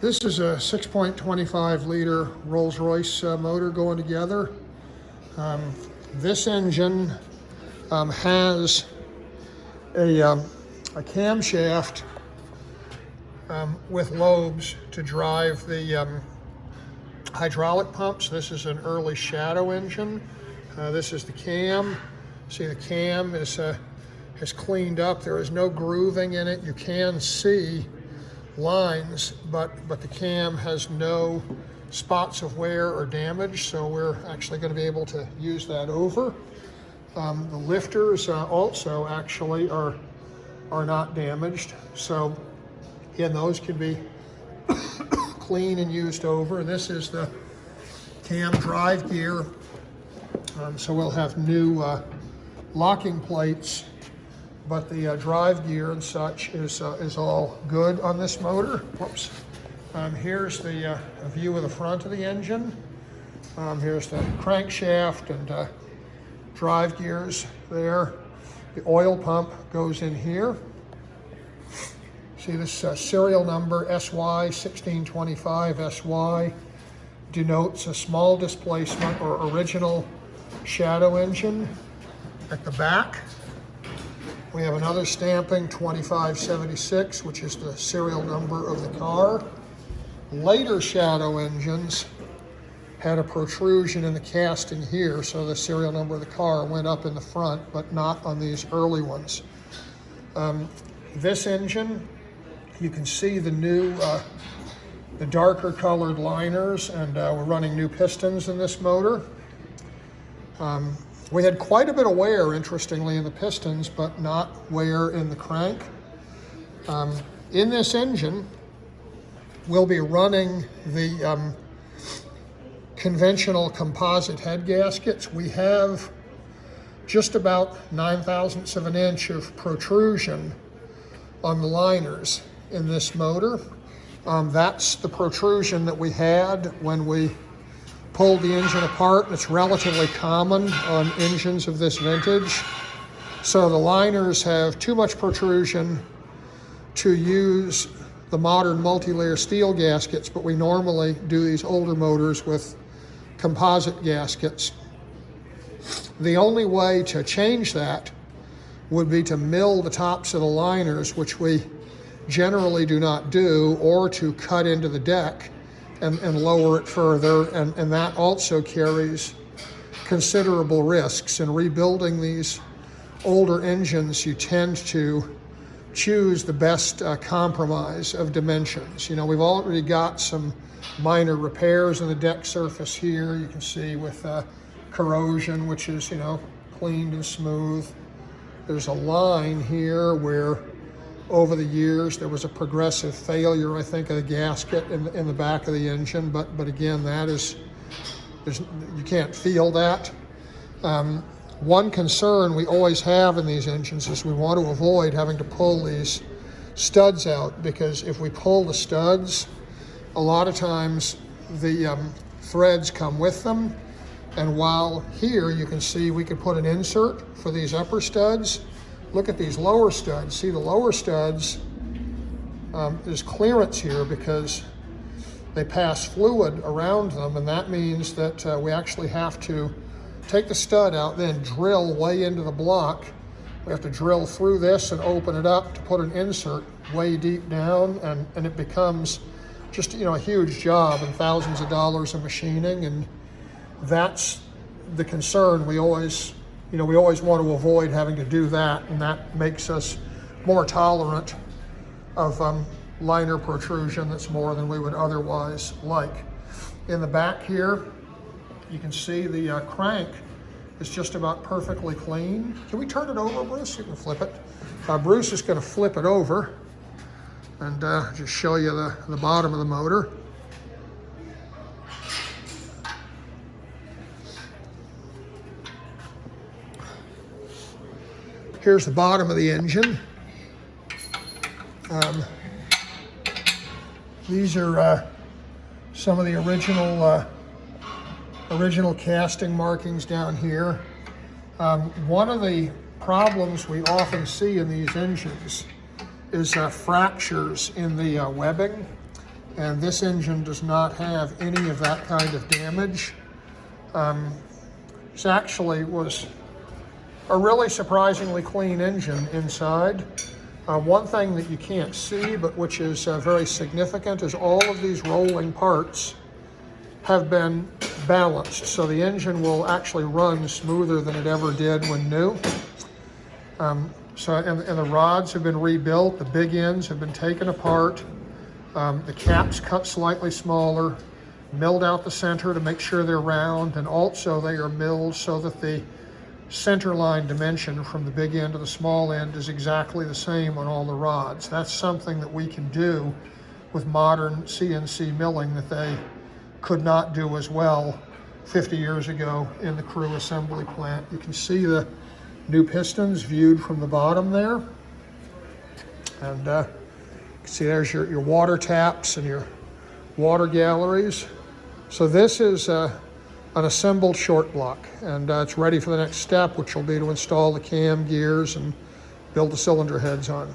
This is a 6.25 liter Rolls-Royce motor going together. This engine has a camshaft with lobes to drive the hydraulic pumps. This is an early Shadow engine. This is the cam. See, the cam is cleaned up. There is no grooving in it. You can see lines, but the cam has no spots of wear or damage, so we're actually going to be able to use that over. The lifters also actually are not damaged, so again, those can be clean and used over. This is the cam drive gear, so we'll have new locking plates, but the drive gear and such is all good on this motor. Whoops. Here's the view of the front of the engine. Here's the crankshaft and drive gears there. The oil pump goes in here. See this serial number SY1625SY denotes a small displacement or original Shadow engine. At the back, we have another stamping 2576, which is the serial number of the car. Later Shadow engines had a protrusion in the casting here, so the serial number of the car went up in the front, but not on these early ones. This engine, you can see the new, the darker colored liners, and we're running new pistons in this motor. We had quite a bit of wear, interestingly, in the pistons, but not wear in the crank. In this engine, we'll be running the conventional composite head gaskets. We have just about 9/1000ths of an inch of protrusion on the liners in this motor. That's the protrusion that we had when we pulled the engine apart. It's relatively common on engines of this vintage. So the liners have too much protrusion to use the modern multi-layer steel gaskets, but we normally do these older motors with composite gaskets. The only way to change that would be to mill the tops of the liners, which we generally do not do, or to cut into the deck and lower it further, and that also carries considerable risks. In rebuilding these older engines, you tend to choose the best compromise of dimensions. You know, we've already got some minor repairs in the deck surface here. You can see with corrosion, which is, you know, cleaned and smooth. There's a line here where over the years there was a progressive failure, I think, of the gasket in the back of the engine, but again, that is, you can't feel that. One concern we always have in these engines is we want to avoid having to pull these studs out, because if we pull the studs, a lot of times the threads come with them. And while here you can see we could put an insert for these upper studs, look at these lower studs. See, the lower studs, there's clearance here because they pass fluid around them, and that means that we actually have to take the stud out, then drill way into the block. We have to drill through this and open it up to put an insert way deep down, and it becomes just, you know, a huge job and thousands of dollars of machining, and that's the concern. We always want to avoid having to do that, and that makes us more tolerant of liner protrusion that's more than we would otherwise like. In the back here, you can see the crank is just about perfectly clean. Can we turn it over, Bruce? You can flip it. Bruce is going to flip it over and just show you the bottom of the motor. Here's the bottom of the engine. These are some of the original casting markings down here. One of the problems we often see in these engines is fractures in the webbing. And this engine does not have any of that kind of damage. This actually was a really surprisingly clean engine inside. One thing that you can't see, but which is very significant, is all of these rolling parts have been balanced. So the engine will actually run smoother than it ever did when new. And the rods have been rebuilt. The big ends have been taken apart. The caps cut slightly smaller, milled out the center to make sure they're round, and also they are milled so that the center line dimension from the big end to the small end is exactly the same on all the rods. That's something that we can do with modern CNC milling that they could not do as well 50 years ago in the crew assembly plant. You can see the new pistons viewed from the bottom there. And you can see there's your water taps and your water galleries. So this is an assembled short block, and it's ready for the next step, which will be to install the cam gears and build the cylinder heads on.